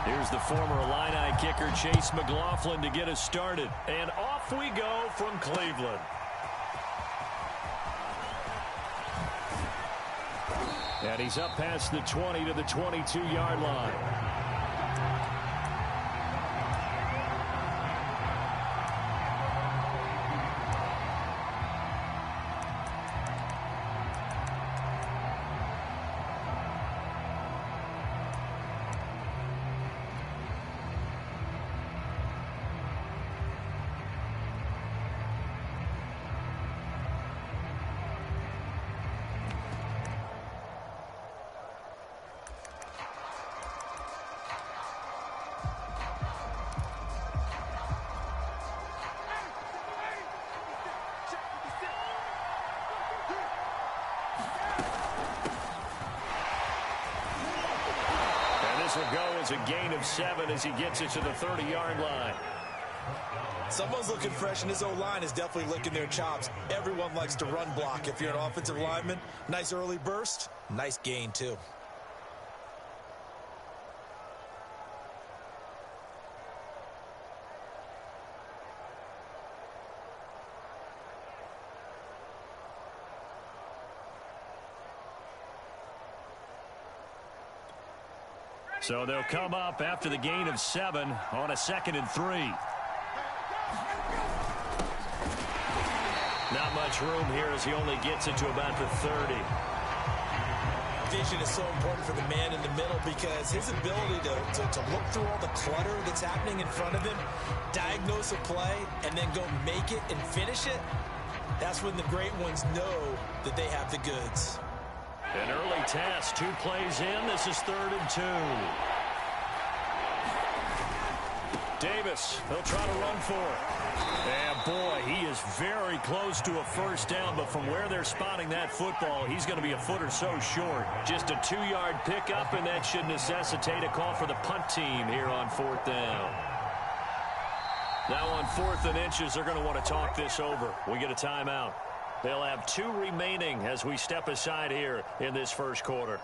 Here's the former Illini kicker, Chase McLaughlin, to get us started. And off we go from Cleveland. And he's up past the 20 to the 22-yard line. Will go as a gain of 7 as he gets it to the 30-yard line. Someone's looking fresh, and his O-line is definitely licking their chops. Everyone likes to run block. If you're an offensive lineman, nice early burst, nice gain too. So they'll come up after the gain of 7 on a 2nd and 3. Not much room here as he only gets it to about the 30. Vision is so important for the man in the middle because his ability to look through all the clutter that's happening in front of him, diagnose a play, and then go make it and finish it, that's when the great ones know that they have the goods. An early test, 2 plays in. This is 3rd and 2. Davis, he'll try to run for it. And boy, he is very close to a first down, but from where they're spotting that football, he's going to be a foot or so short. Just a 2-yard pickup, and that should necessitate a call for the punt team here on 4th down. Now on 4th and inches, they're going to want to talk this over. We get a timeout. They'll have 2 remaining as we step aside here in this first quarter.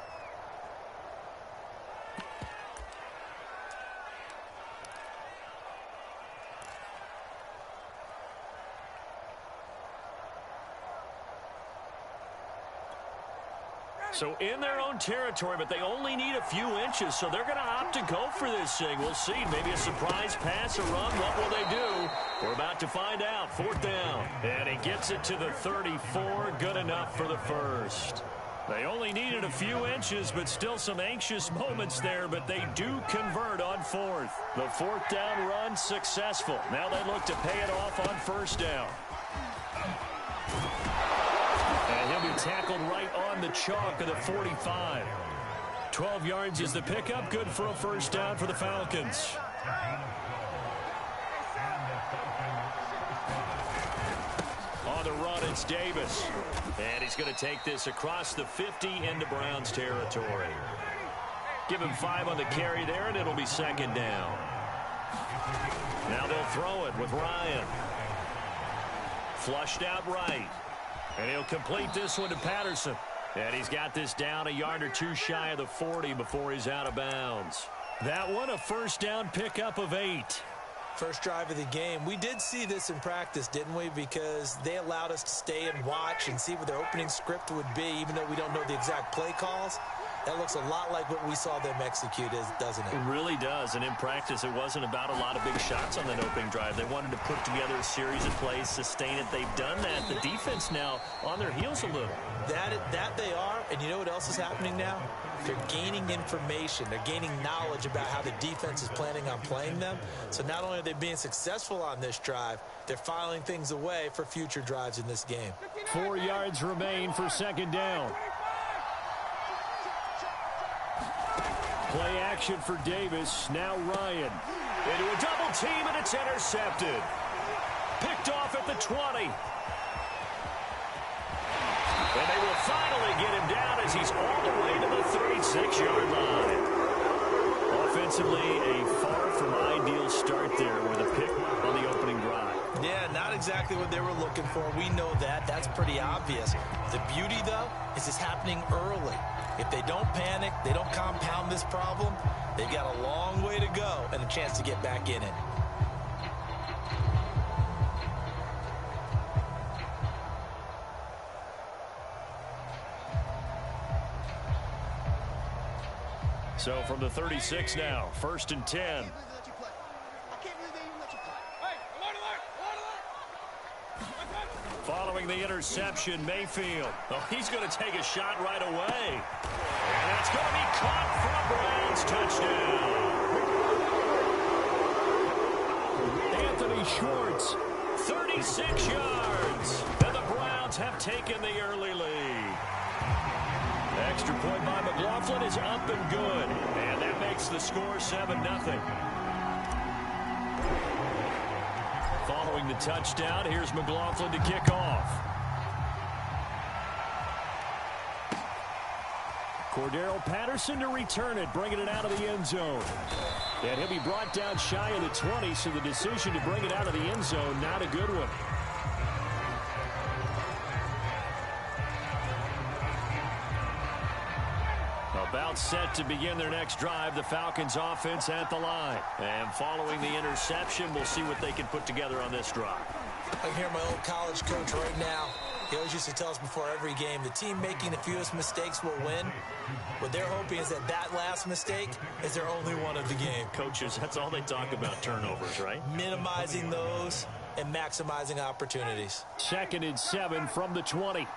So in their own territory, but they only need a few inches, so they're going to opt to go for this thing. We'll see. Maybe a surprise pass or run. What will they do? We're about to find out. 4th down. And he gets it to the 34. Good enough for the first. They only needed a few inches, but still some anxious moments there, but they do convert on 4th. The 4th down run successful. Now they look to pay it off on 1st down. And he'll be tackled right on the chalk of the 45. 12 yards is the pickup. Good for a first down for the Falcons. On the run, it's Davis. And he's going to take this across the 50 into Browns territory. Give him 5 on the carry there, and it'll be 2nd down. Now they'll throw it with Ryan. Flushed out right. And he'll complete this one to Patterson. And he's got this down a yard or 2 shy of the 40 before he's out of bounds. That one, a first down pickup of 8. First drive of the game. We did see this in practice, didn't we? Because they allowed us to stay and watch and see what their opening script would be, even though we don't know the exact play calls. That looks a lot like what we saw them execute, doesn't it? It really does. And in practice, it wasn't about a lot of big shots on that opening drive. They wanted to put together a series of plays, sustain it. They've done that. The defense now on their heels a little. That they are. And you know what else is happening now? They're gaining information. They're gaining knowledge about how the defense is planning on playing them. So not only are they being successful on this drive, they're filing things away for future drives in this game. 4 yards remain for 2nd down. Play action for Davis. Now Ryan. Into a double team, and it's intercepted. Picked off at the 20. And they will finally get him down as he's all the way to the 36-yard line. Offensively, a far from ideal start there with a pick on the opening drive. Yeah, not exactly what they were looking for. We know that. That's pretty obvious. The beauty, though, is it's happening early. If they don't panic, they don't compound this problem, they've got a long way to go and a chance to get back in it. So from the 36 now, 1st and 10. Following the interception, Mayfield. Oh, he's going to take a shot right away. And it's going to be caught for a Browns touchdown. Anthony Schwartz, 36 yards. And the Browns have taken the early lead. Extra point by McLaughlin is up and good. And that makes the score 7-0. Following the touchdown, here's McLaughlin to kick off. Cordero Patterson to return it, bringing it out of the end zone. And he'll be brought down shy of the 20, so the decision to bring it out of the end zone, not a good one. About set to begin their next drive, the Falcons offense at the line. And following the interception, we'll see what they can put together on this drive. I can hear my old college coach right now. He always used to tell us before every game, the team making the fewest mistakes will win. What they're hoping is that that last mistake is their only one of the game. Coaches, that's all they talk about, turnovers, right? Minimizing those and maximizing opportunities. 2nd and 7 from the 20.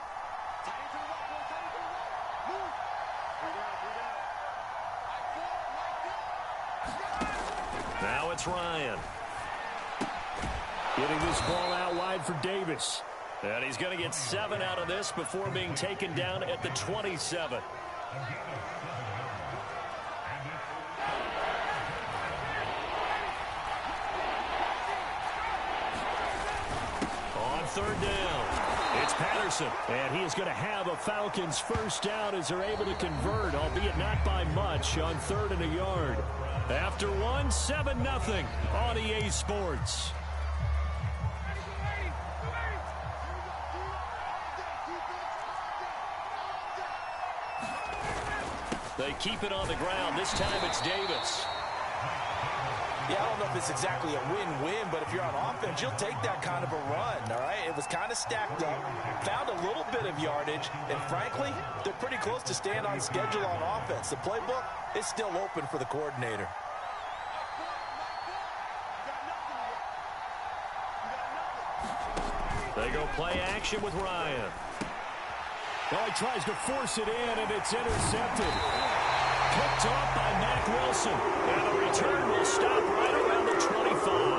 Now it's Ryan. Getting this ball out wide for Davis. And he's going to get 7 out of this before being taken down at the 27. On 3rd down, it's Patterson. And he is going to have a Falcons first down as they're able to convert, albeit not by much, on 3rd and a yard. After 7-0 on EA Sports. They keep it on the ground. This time it's Davis. Yeah, I don't know if it's exactly a win-win, but if you're on offense, you'll take that kind of a run, all right? It was kind of stacked up, found a little bit of yardage, and frankly, they're pretty close to staying on schedule on offense. The playbook is still open for the coordinator. They go play action with Ryan. Oh, he tries to force it in, and it's intercepted. Picked off by Mack Wilson. And the return will stop right around the 25.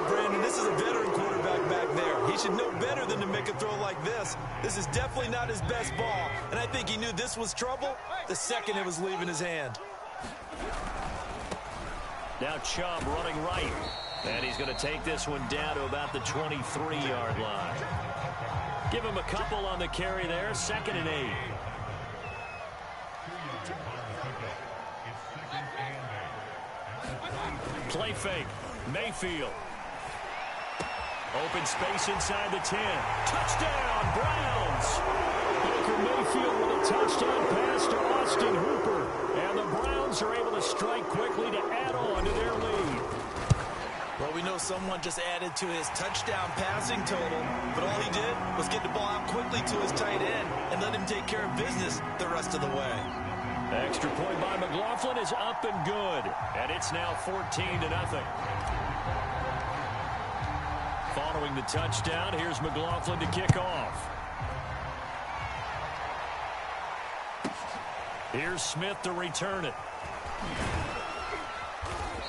Brandon, this is a veteran quarterback back there. He should know better than to make a throw like this. This is definitely not his best ball, and I think he knew this was trouble the second it was leaving his hand. Now Chubb running right. And he's going to take this one down to about the 23-yard line. Give him a couple on the carry there. 2nd and 8. Play fake. Mayfield. Open space inside the 10. Touchdown, Browns. Baker Mayfield with a touchdown pass to Austin Hooper. And the Browns are able to strike quickly to add on to their lead. Well, we know someone just added to his touchdown passing total, but all he did was get the ball out quickly to his tight end and let him take care of business the rest of the way. Extra point by McLaughlin is up and good, and it's now 14-0. Following the touchdown, here's McLaughlin to kick off. Here's Smith to return it.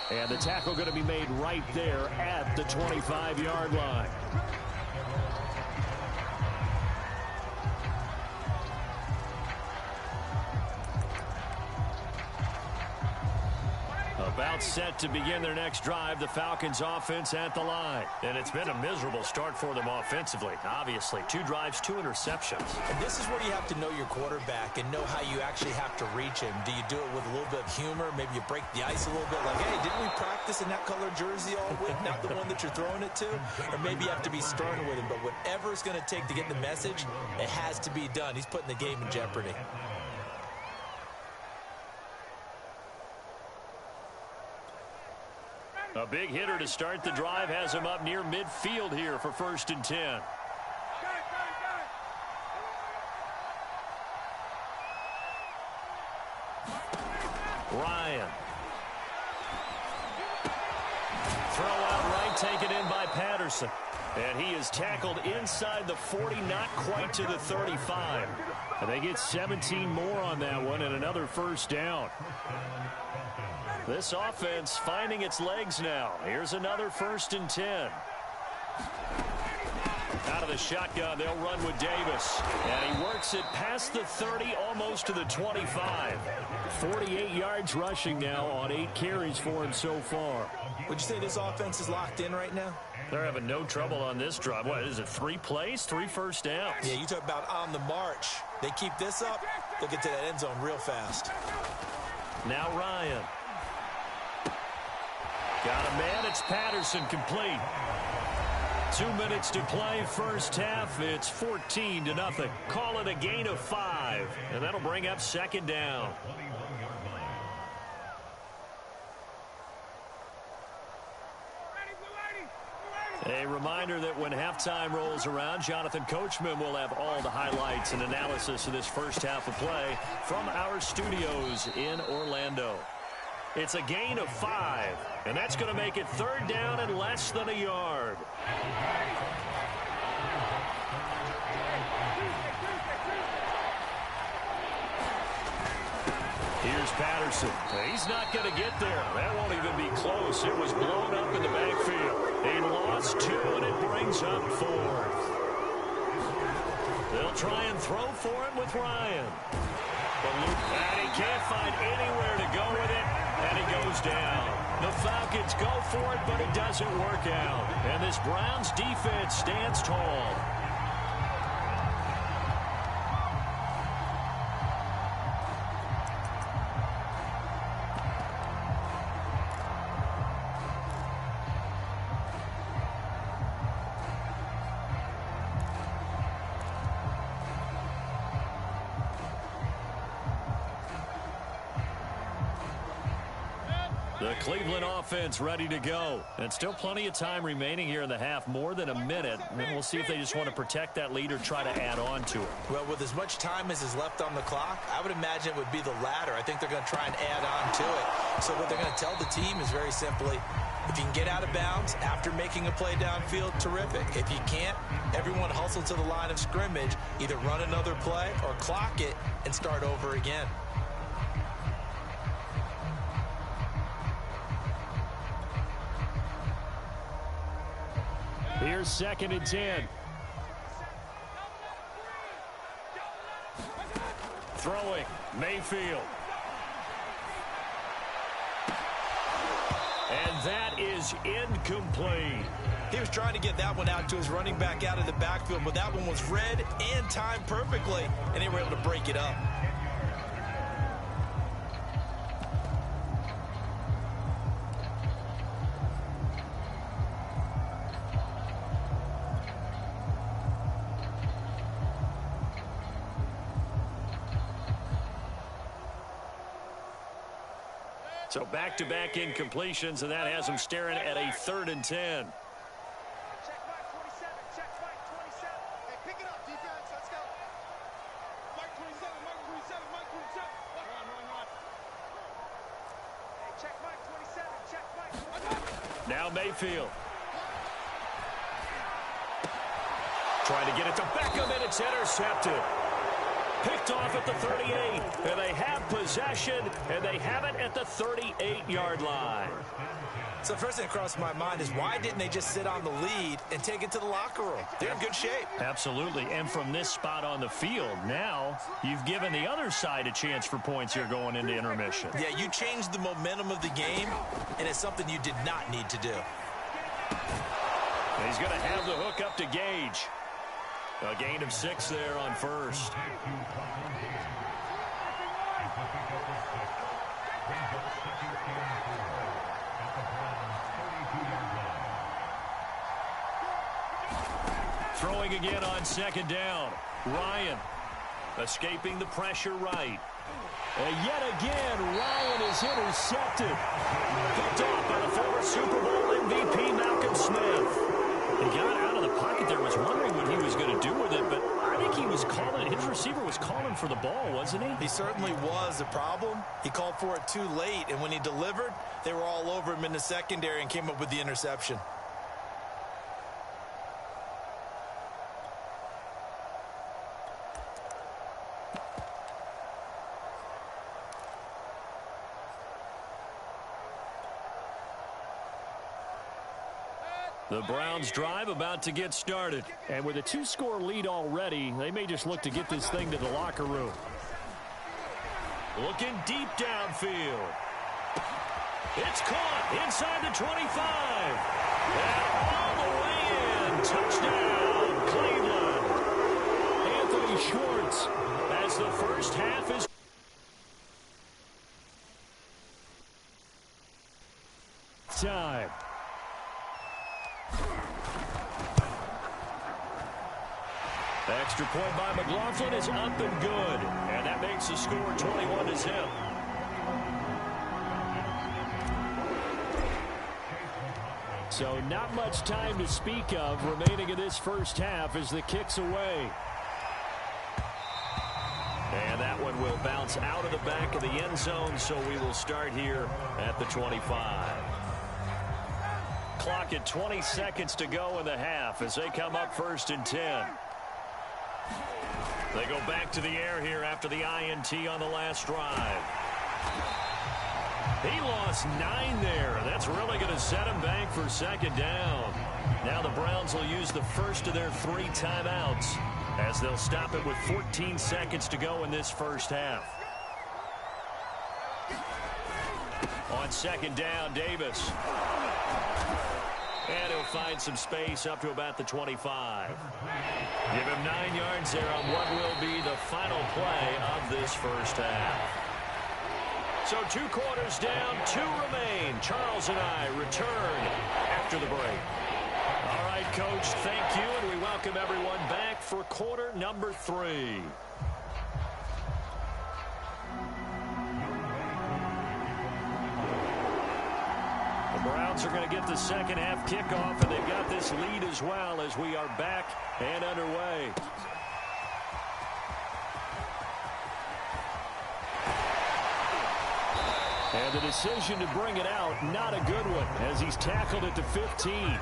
And the tackle going to be made right there at the 25-yard line. A About set to begin their next drive, the Falcons offense at the line. And it's been a miserable start for them offensively. Obviously, 2 drives, 2 interceptions. And this is where you have to know your quarterback and know how you actually have to reach him. Do you do it with a little bit of humor? Maybe you break the ice a little bit like, hey, didn't we practice in that color jersey all week? Not the one that you're throwing it to? Or maybe you have to be stern with him. But whatever it's going to take to get the message, it has to be done. He's putting the game in jeopardy. A big hitter to start the drive has him up near midfield here for 1st and 10. Ryan. Throw out right, taken in by Patterson. And he is tackled inside the 40, not quite to the 35. And they get 17 more on that one and another 1st down. This offense finding its legs now. Here's another 1st and 10. Out of the shotgun, they'll run with Davis. And he works it past the 30, almost to the 25. 48 yards rushing now on 8 carries for him so far. Would you say this offense is locked in right now? They're having no trouble on this drive. What is it, 3 plays, 3 first downs? Yeah, you talk about on the march. They keep this up, they'll get to that end zone real fast. Now Ryan. Got a man, it's Patterson, complete. 2 minutes to play, first half. It's 14-0. Call it a gain of 5, and that'll bring up 2nd down. A reminder that when halftime rolls around, Jonathan Coachman will have all the highlights and analysis of this first half of play from our studios in Orlando. It's a gain of 5, and that's going to make it 3rd down and less than a yard. Here's Patterson. He's not going to get there. That won't even be close. It was blown up in the backfield. He lost 2, and it brings up 4th. They'll try and throw for it with Ryan. And he can't find anywhere to go with it, and he goes down. The Falcons go for it, but it doesn't work out. And this Browns defense stands tall. The Cleveland offense ready to go. And still plenty of time remaining here in the half, more than a minute. And we'll see if they just want to protect that lead or try to add on to it. Well, with as much time as is left on the clock, I would imagine it would be the latter. I think they're going to try and add on to it. So what they're going to tell the team is very simply, if you can get out of bounds after making a play downfield, terrific. If you can't, everyone hustle to the line of scrimmage, either run another play or clock it and start over again. Here's 2nd and 10. Throwing, Mayfield. And that is incomplete. He was trying to get that one out to his running back out of the backfield, but that one was read and timed perfectly, and they were able to break it up. So back-to-back incompletions, and that has them staring at a 3rd and 10. Check Mike 27. Check Mike 27. Hey, pick it up, defense. Let's go. Mike 27. Mike 27. Mike 27. Run. Hey, check Mike 27. Check Mike. Now Mayfield. Trying to get it to Beckham, and it's intercepted. Picked off at the 38, and they have possession. possession, and they have it at the 38-yard line. So the first thing that crossed my mind is why didn't they just sit on the lead and take it to the locker room? They're in good shape. Absolutely, and from this spot on the field, now you've given the other side a chance for points here going into intermission. Yeah, you changed the momentum of the game, and it's something you did not need to do. He's going to have the hook up to Gage. A gain of 6 there on first. Throwing again on second down. Ryan escaping the pressure right. And yet again, Ryan is intercepted. Picked off by the former Super Bowl MVP, Malcolm Smith. He got out of the pocket there, was wondering what he was going to do with it, but I think he was calling, his receiver was calling for the ball, wasn't he? He certainly was. The problem, he called for it too late, and when he delivered, they were all over him in the secondary and came up with the interception. The Browns drive about to get started. And with a 2-score lead already, they may just look to get this thing to the locker room. Looking deep downfield. It's caught inside the 25. And all the way in. Touchdown, Cleveland. Anthony Schwartz as the first half is time. Extra point by McLaughlin is up and good. And that makes the score 21-0. So not much time to speak of remaining in this first half as the kick's away. And that one will bounce out of the back of the end zone, so we will start here at the 25. Clock at 20 seconds to go in the half as they come up 1st and 10. They go back to the air here after the INT on the last drive. He lost 9 there. That's really going to set him back for second down. Now the Browns will use the first of their 3 timeouts as they'll stop it with 14 seconds to go in this first half. On second down, Davis. And he'll find some space up to about the 25. Give him 9 yards there on what will be the final play of this first half. So 2 quarters down, 2 remain. Charles and I return after the break. All right, Coach, thank you, and we welcome everyone back for quarter number 3. The Browns are going to get the second half kickoff, and they've got this lead as well as we are back and underway. And the decision to bring it out, not a good one, as he's tackled at the 15.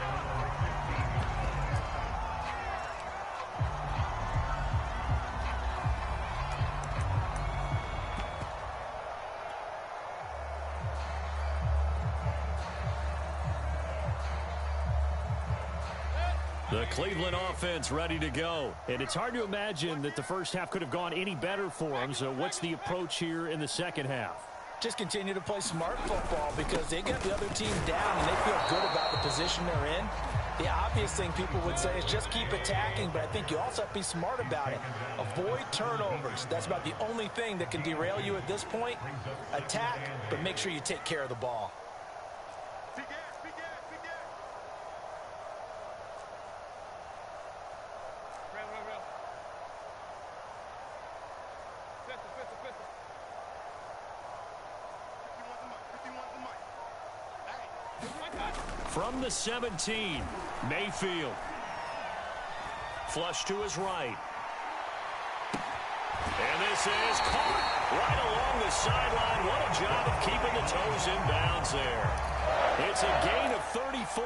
The Cleveland offense ready to go. And it's hard to imagine that the first half could have gone any better for them. So what's the approach here in the second half? Just continue to play smart football because they got the other team down and they feel good about the position they're in. The obvious thing people would say is just keep attacking, but I think you also have to be smart about it. Avoid turnovers. That's about the only thing that can derail you at this point. Attack, but make sure you take care of the ball. From the 17, Mayfield. Flush to his right. And this is caught right along the sideline. What a job of keeping the toes in bounds there. It's a gain of 34.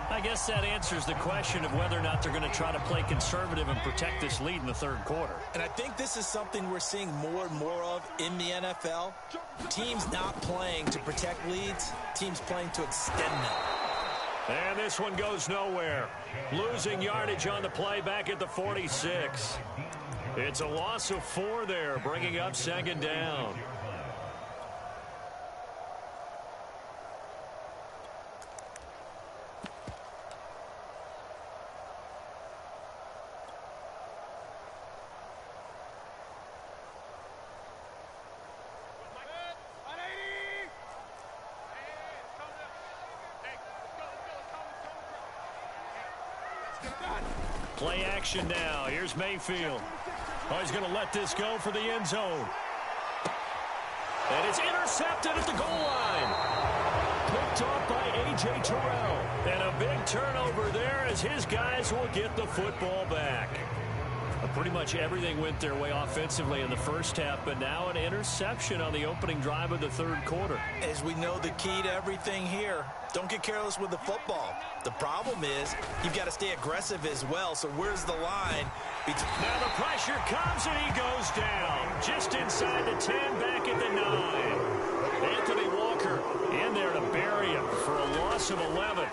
I guess that answers the question of whether or not they're going to try to play conservative and protect this lead in the third quarter. And I think this is something we're seeing more and more of in the NFL. Teams not playing to protect leads, teams playing to extend them. And this one goes nowhere. Losing yardage on the play back at the 46. It's a loss of 4 there, bringing up second down. Play action now. Here's Mayfield. Oh, he's going to let this go for the end zone. And it's intercepted at the goal line. Picked off by A.J. Terrell. And a big turnover there as his guys will get the football back. Pretty much everything went their way offensively in the first half, but now an interception on the opening drive of the third quarter. As we know, the key to everything here, don't get careless with the football. The problem is you've got to stay aggressive as well, so where's the line? Now the pressure comes and he goes down. Just inside the 10, back at the 9. Anthony Walker in there to bury him for a loss of 11.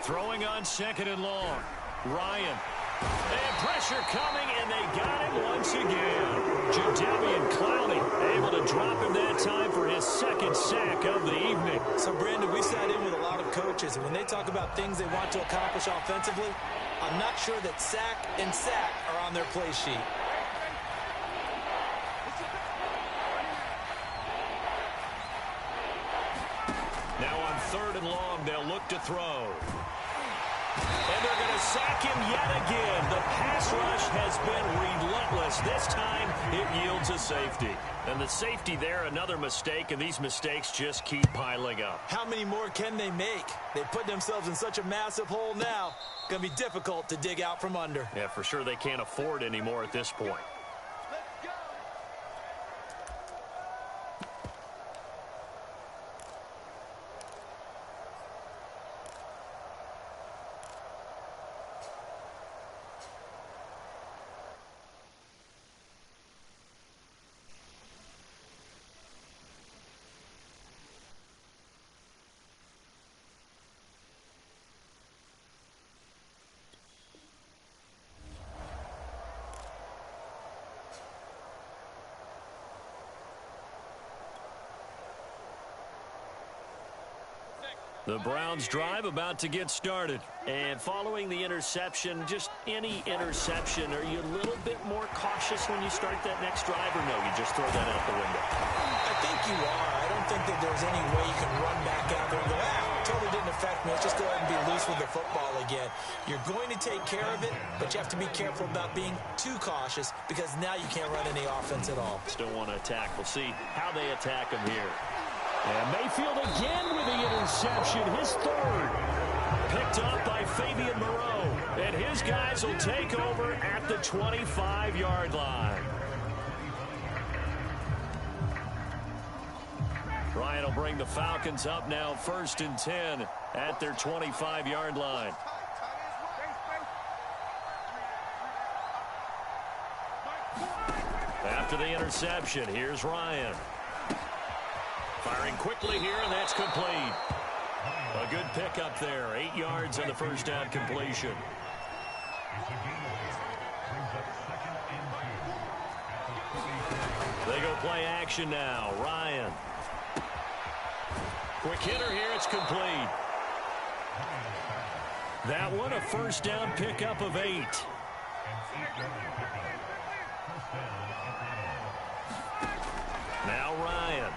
Throwing on second and long. Ryan. And pressure coming, and they got him once again. Jadeveon Clowney able to drop him that time for his second sack of the evening. So, Brandon, we sat in with a lot of coaches, and when they talk about things they want to accomplish offensively, I'm not sure that sack and sack are on their play sheet. Now on third and long, they'll look to throw. And they're going to sack him yet again. The pass rush has been relentless. This time, it yields a safety. And the safety there, another mistake, and these mistakes just keep piling up. How many more can they make? They put themselves in such a massive hole now. Going to be difficult to dig out from under. Yeah, for sure they can't afford anymore at this point. The Browns drive about to get started. And following the interception, just any interception, are you a little bit more cautious when you start that next drive, or no, you just throw that out the window? I think you are. I don't think that there's any way you can run back out there and go, totally didn't affect me. Let's just go ahead and be loose with the football again. You're going to take care of it, but you have to be careful about being too cautious because now you can't run any offense at all. Still want to attack. We'll see how they attack him here. And Mayfield again with the interception, his third. Picked up by Fabian Moreau. And his guys will take over at the 25-yard line. Ryan will bring the Falcons up now 1st and 10 at their 25-yard line. After the interception, here's Ryan. Firing quickly here, and that's complete. A good pickup there. 8 yards on the first down completion. They go play action now. Ryan. Quick hitter here. It's complete. That one a first down pickup of 8. Now Ryan.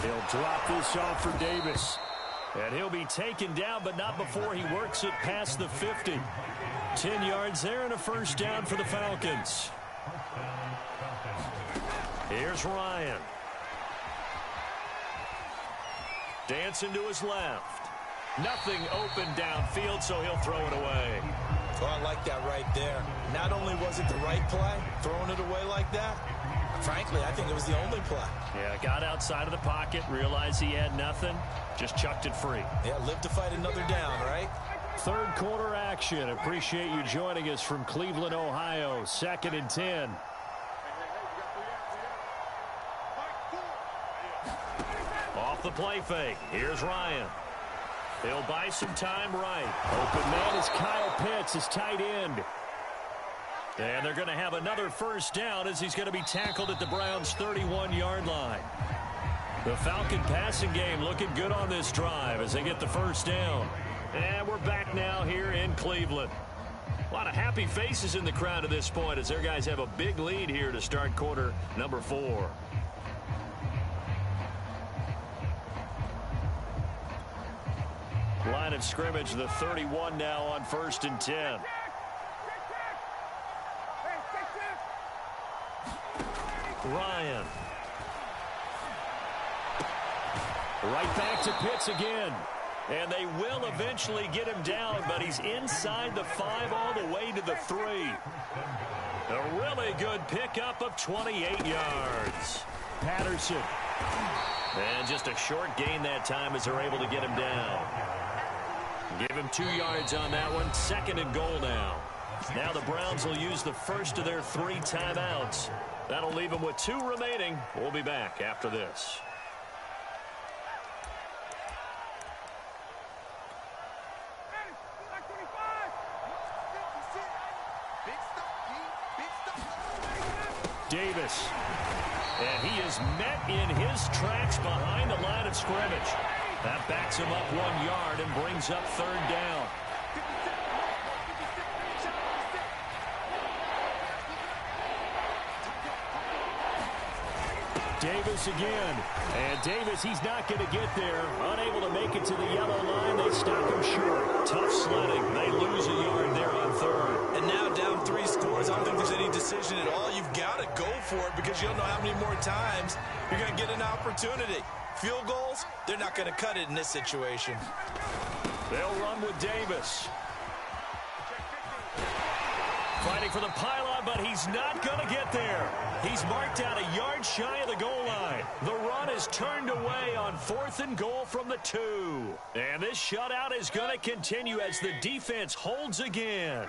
He'll drop this off for Davis. And he'll be taken down, but not before he works it past the 50. 10 yards there and a first down for the Falcons. Here's Ryan. Dancing to his left. Nothing open downfield, so he'll throw it away. Oh, I like that right there. Not only was it the right play, throwing it away like that, frankly, I think it was the only play. Yeah, got outside of the pocket, realized he had nothing, just chucked it free. Yeah, live to fight another down, right? Third quarter action. Appreciate you joining us from Cleveland, Ohio. 2nd and 10. Off the play fake. Here's Ryan. He'll buy some time right. Open man is Kyle Pitts, his tight end. And they're going to have another first down as he's going to be tackled at the Browns' 31-yard line. The Falcon passing game looking good on this drive as they get the first down. And we're back now here in Cleveland. A lot of happy faces in the crowd at this point as their guys have a big lead here to start quarter number 4. Line of scrimmage, the 31 now on 1st and 10. Ryan. Right back to Pitts again. And they will eventually get him down, but he's inside the 5 all the way to the 3. A really good pickup of 28 yards. Patterson. And just a short gain that time as they're able to get him down. Give him 2 yards on that one. 2nd and goal now. Now the Browns will use the first of their 3 timeouts. That'll leave them with 2 remaining. We'll be back after this. Davis. And he is met in his tracks behind the line of scrimmage. That backs him up 1 yard and brings up 3rd down. Davis again. And Davis, he's not going to get there. Unable to make it to the yellow line. They stop him short. Tough sledding. They lose a yard there on 3rd. And now down 3 scores. I don't think there's any decision at all. You've got to go for it because you don't know how many more times you're going to get an opportunity. Field goals, they're not going to cut it in this situation. They'll run with Davis. Fighting for the pylon, but he's not going to get there. He's marked out a yard shy of the goal line. The run is turned away on 4th and goal from the 2. And this shutout is going to continue as the defense holds again.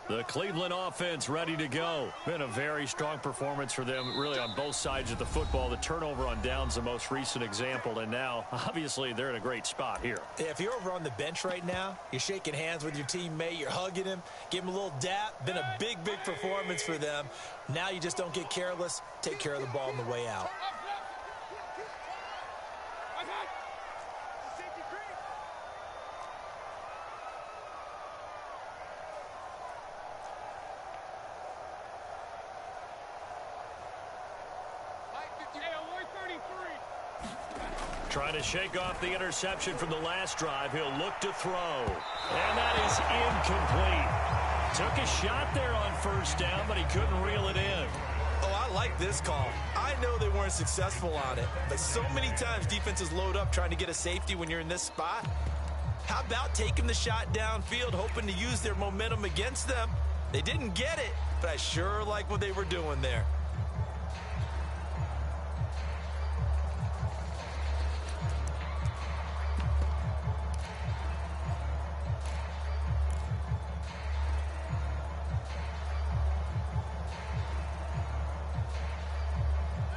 The Cleveland offense ready to go. Been a very strong performance for them, really, on both sides of the football. The turnover on downs the most recent example, and now, obviously, they're in a great spot here. Yeah, if you're over on the bench right now, you're shaking hands with your teammate, you're hugging him, give him a little dap. Been a big, big performance for them. Now you just don't get careless. Take care of the ball on the way out. Trying to shake off the interception from the last drive. He'll look to throw. And that is incomplete. Took a shot there on 1st down, but he couldn't reel it in. Oh, I like this call. I know they weren't successful on it, but so many times defenses load up trying to get a safety when you're in this spot. How about taking the shot downfield, hoping to use their momentum against them? They didn't get it, but I sure like what they were doing there.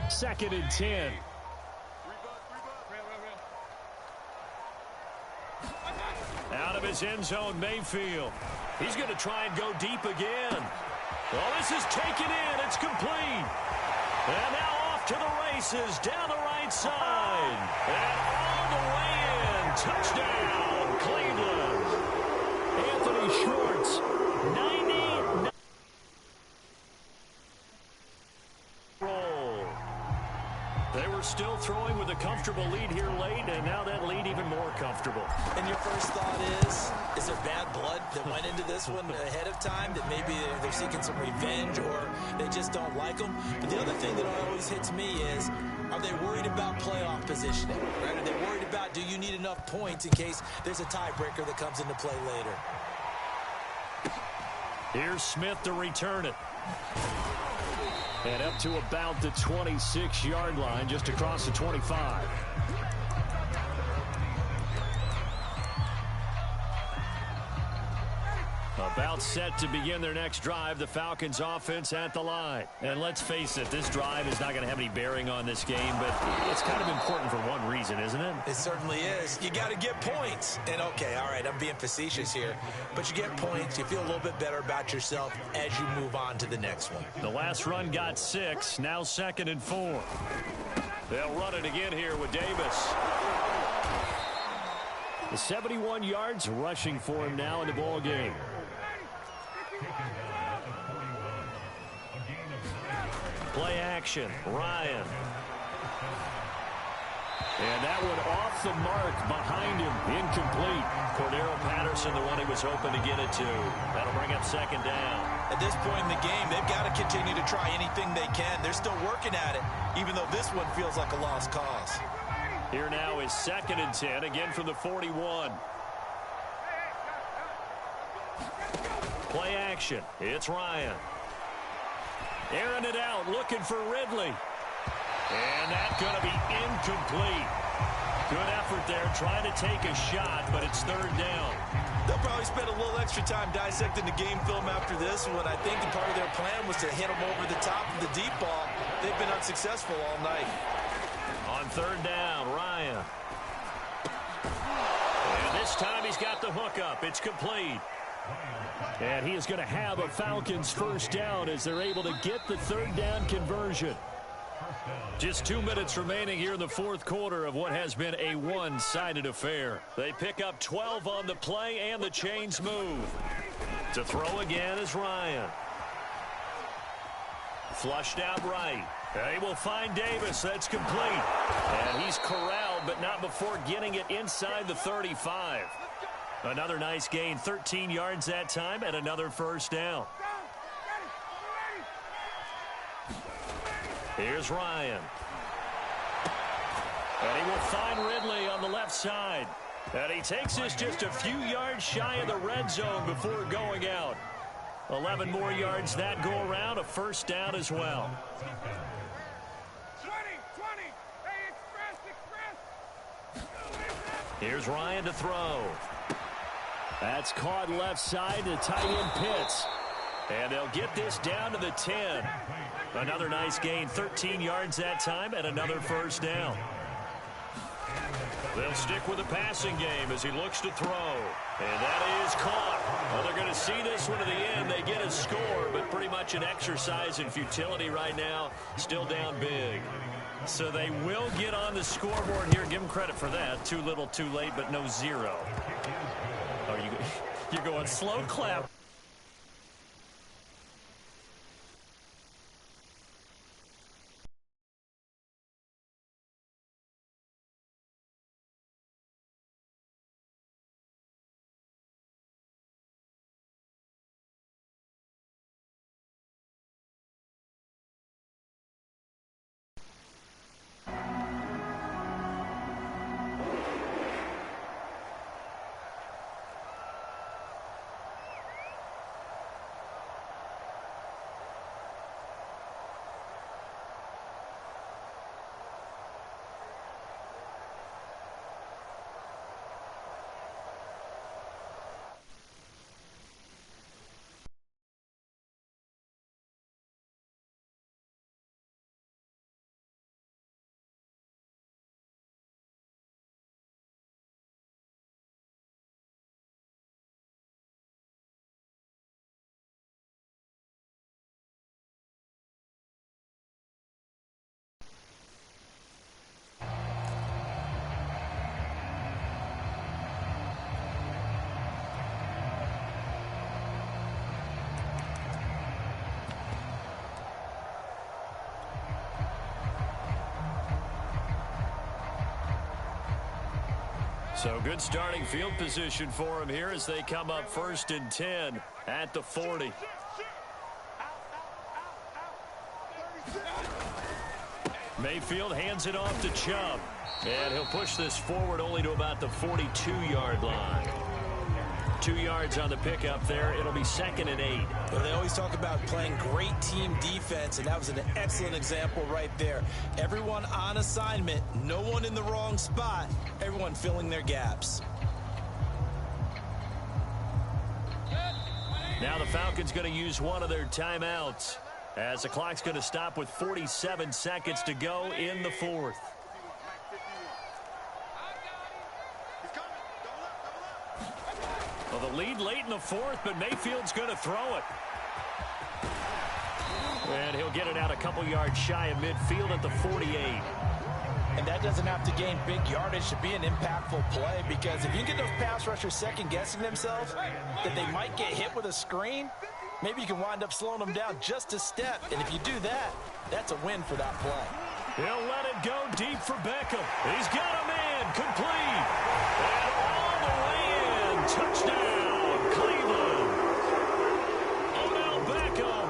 Second and 10. Out of his end zone, Mayfield. He's going to try and go deep again. Well, this is taken in. It's complete. And now off to the races down the right side. And all the way in. Touchdown, Cleveland. Anthony Schwartz, 90. Roll. They were still throwing with a comfortable lead here late, and now that lead even more comfortable. And your first thought is there bad blood that went into this one ahead of time, that maybe they're seeking some revenge or they just don't like them? But the other thing that always hits me is, are they worried about playoff positioning? Right? Are they worried about, do you need enough points in case there's a tiebreaker that comes into play later? Here's Smith to return it. And up to about the 26-yard line, just across the 25. About set to begin their next drive, the Falcons offense at the line. And let's face it, this drive is not going to have any bearing on this game, but it's kind of important for one reason, isn't it? It certainly is. You got to get points. And okay, all right, I'm being facetious here, but you get points, you feel a little bit better about yourself as you move on to the next one. The last run got 6, now 2nd and 4. They'll run it again here with Davis. The 71 yards rushing for him now in the ball game. Play action, Ryan. And that one off the mark behind him, incomplete. Cordero Patterson, the one he was hoping to get it to. That'll bring up 2nd down. At this point in the game, they've got to continue to try anything they can. They're still working at it, even though this one feels like a lost cause. Here now is 2nd and 10, again from the 41. Play action, it's Ryan. Airing it out, looking for Ridley. And that's going to be incomplete. Good effort there, trying to take a shot, but it's 3rd down. They'll probably spend a little extra time dissecting the game film after this one. I think part of their plan was to hit them over the top of the deep ball. They've been unsuccessful all night. On 3rd down, Ryan. And this time he's got the hook up. It's complete. And he is going to have a Falcons 1st down as they're able to get the 3rd down conversion. Just 2 minutes remaining here in the 4th quarter of what has been a one-sided affair. They pick up 12 on the play and the chains move. To throw again is Ryan. Flushed out right. They will find Davis. That's complete. And he's corralled, but not before getting it inside the 35. Another nice gain, 13 yards that time, and another 1st down. Here's Ryan. And he will find Ridley on the left side. And he takes this just a few yards shy of the red zone before going out. 11 more yards that go around, a 1st down as well. 20. Hey, express. Here's Ryan to throw. That's caught left side to tight end Pitts. And they'll get this down to the 10. Another nice gain, 13 yards that time, and another 1st down. They'll stick with the passing game as he looks to throw. And that is caught. Well, they're going to see this one to the end. They get a score, but pretty much an exercise in futility right now. Still down big. So they will get on the scoreboard here. Give them credit for that. Too little, too late, but no 0. Oh, you're going slow clap. So good starting field position for him here as they come up 1st and 10 at the 40. Mayfield hands it off to Chubb. And he'll push this forward only to about the 42-yard line. 2 yards on the pickup there. It'll be 2nd and 8. Well, they always talk about playing great team defense, and that was an excellent example right there. Everyone on assignment, no one in the wrong spot, everyone filling their gaps. Now the Falcons going to use one of their timeouts as the clock's going to stop with 47 seconds to go in the 4th. Well, the lead late in the 4th, but Mayfield's going to throw it. And he'll get it out a couple yards shy of midfield at the 48. And that doesn't have to gain big yardage to be an impactful play, because if you get those pass rushers second-guessing themselves that they might get hit with a screen, maybe you can wind up slowing them down just a step. And if you do that, that's a win for that play. He'll let it go deep for Beckham. He's got a man complete. And all the way in. Touchdown, Cleveland. Odell Beckham,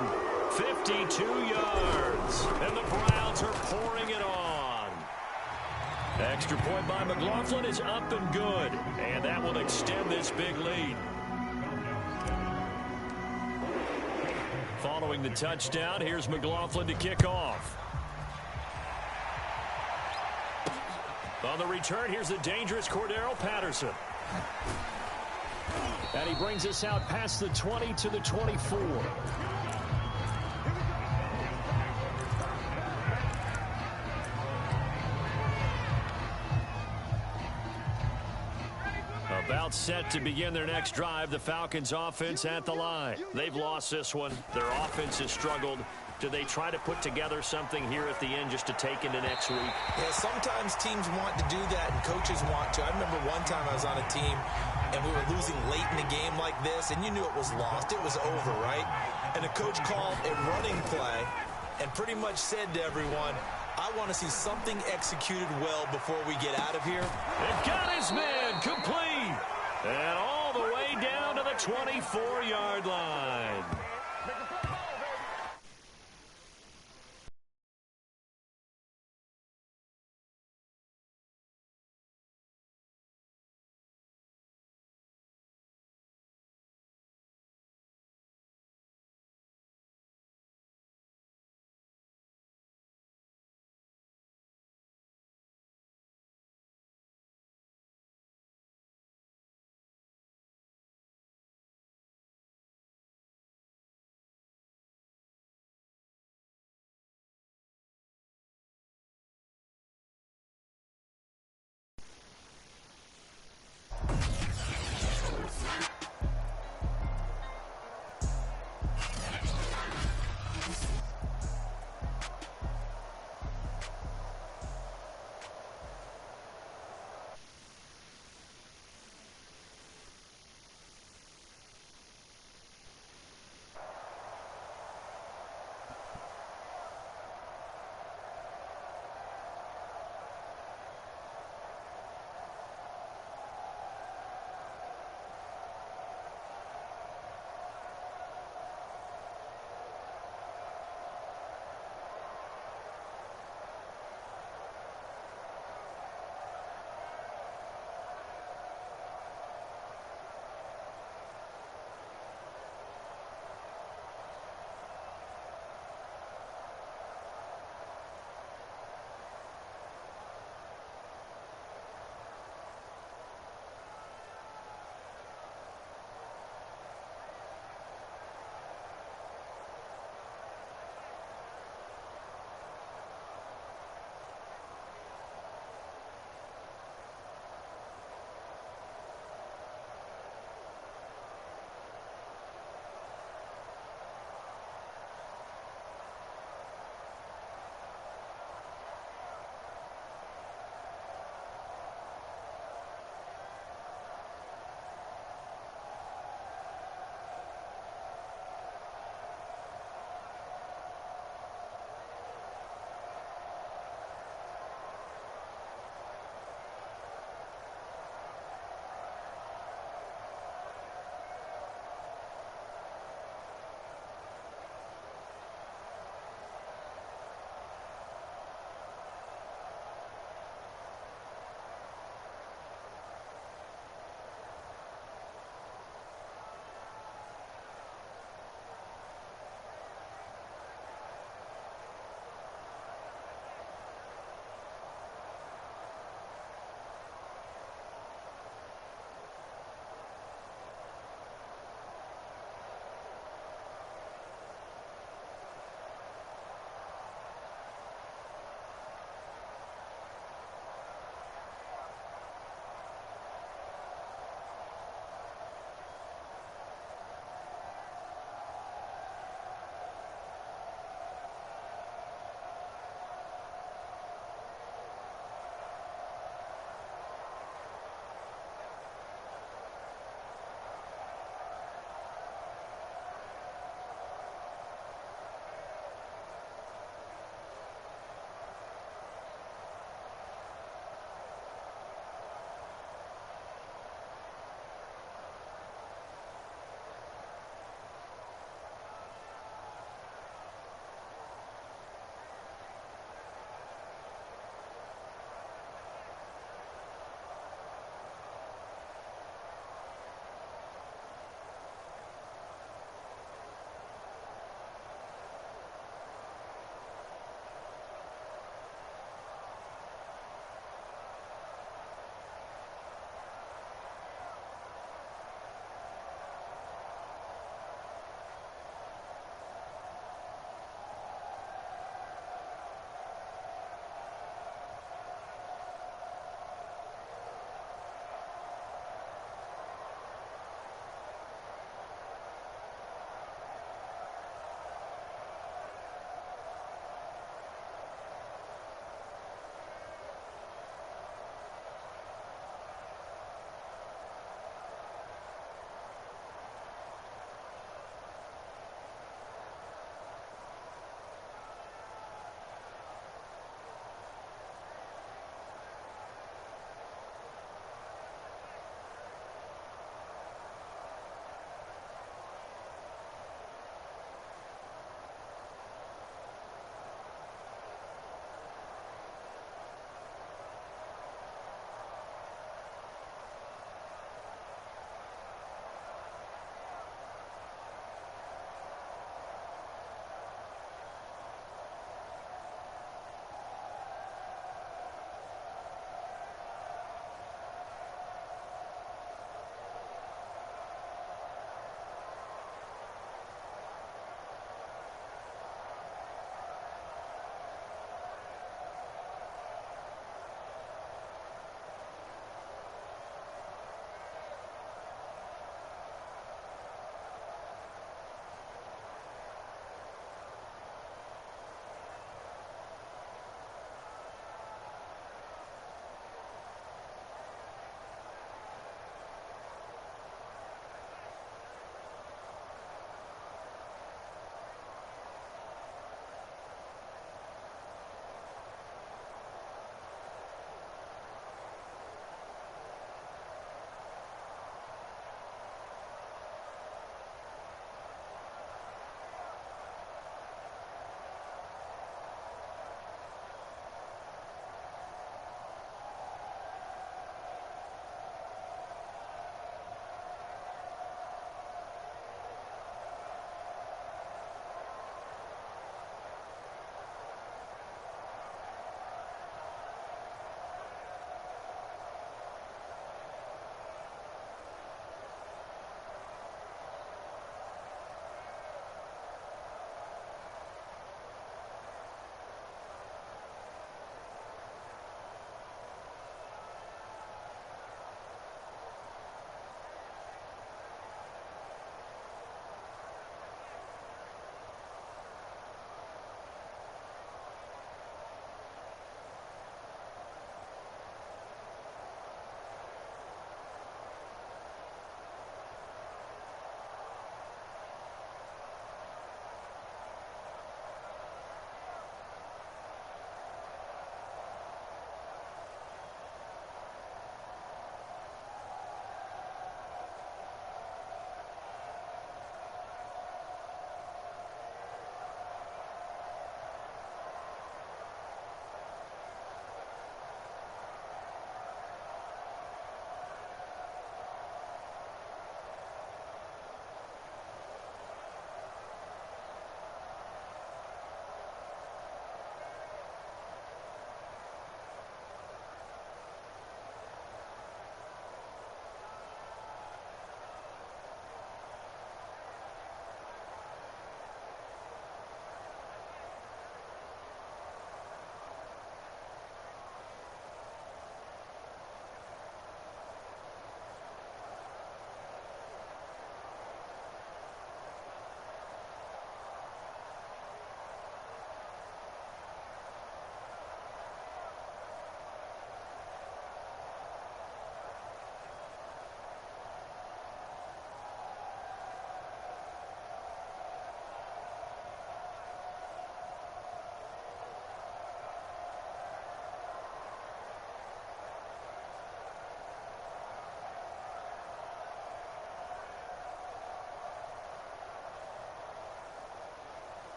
52 yards. And the Browns are pouring it on. Extra point by McLaughlin is up and good. And that will extend this big lead. Following the touchdown, here's McLaughlin to kick off. On the return, here's the dangerous Cordero Patterson. And he brings us out past the 20 to the 24. About set to begin their next drive, the Falcons offense at the line. They've lost this one. Their offense has struggled. Do they try to put together something here at the end just to take into next week? Yeah, sometimes teams want to do that and coaches want to. I remember one time I was on a team and we were losing late in the game like this, and you knew it was lost. It was over, right? And the coach called a running play and pretty much said to everyone, I want to see something executed well before we get out of here. And got his man complete. And all the way down to the 24-yard line.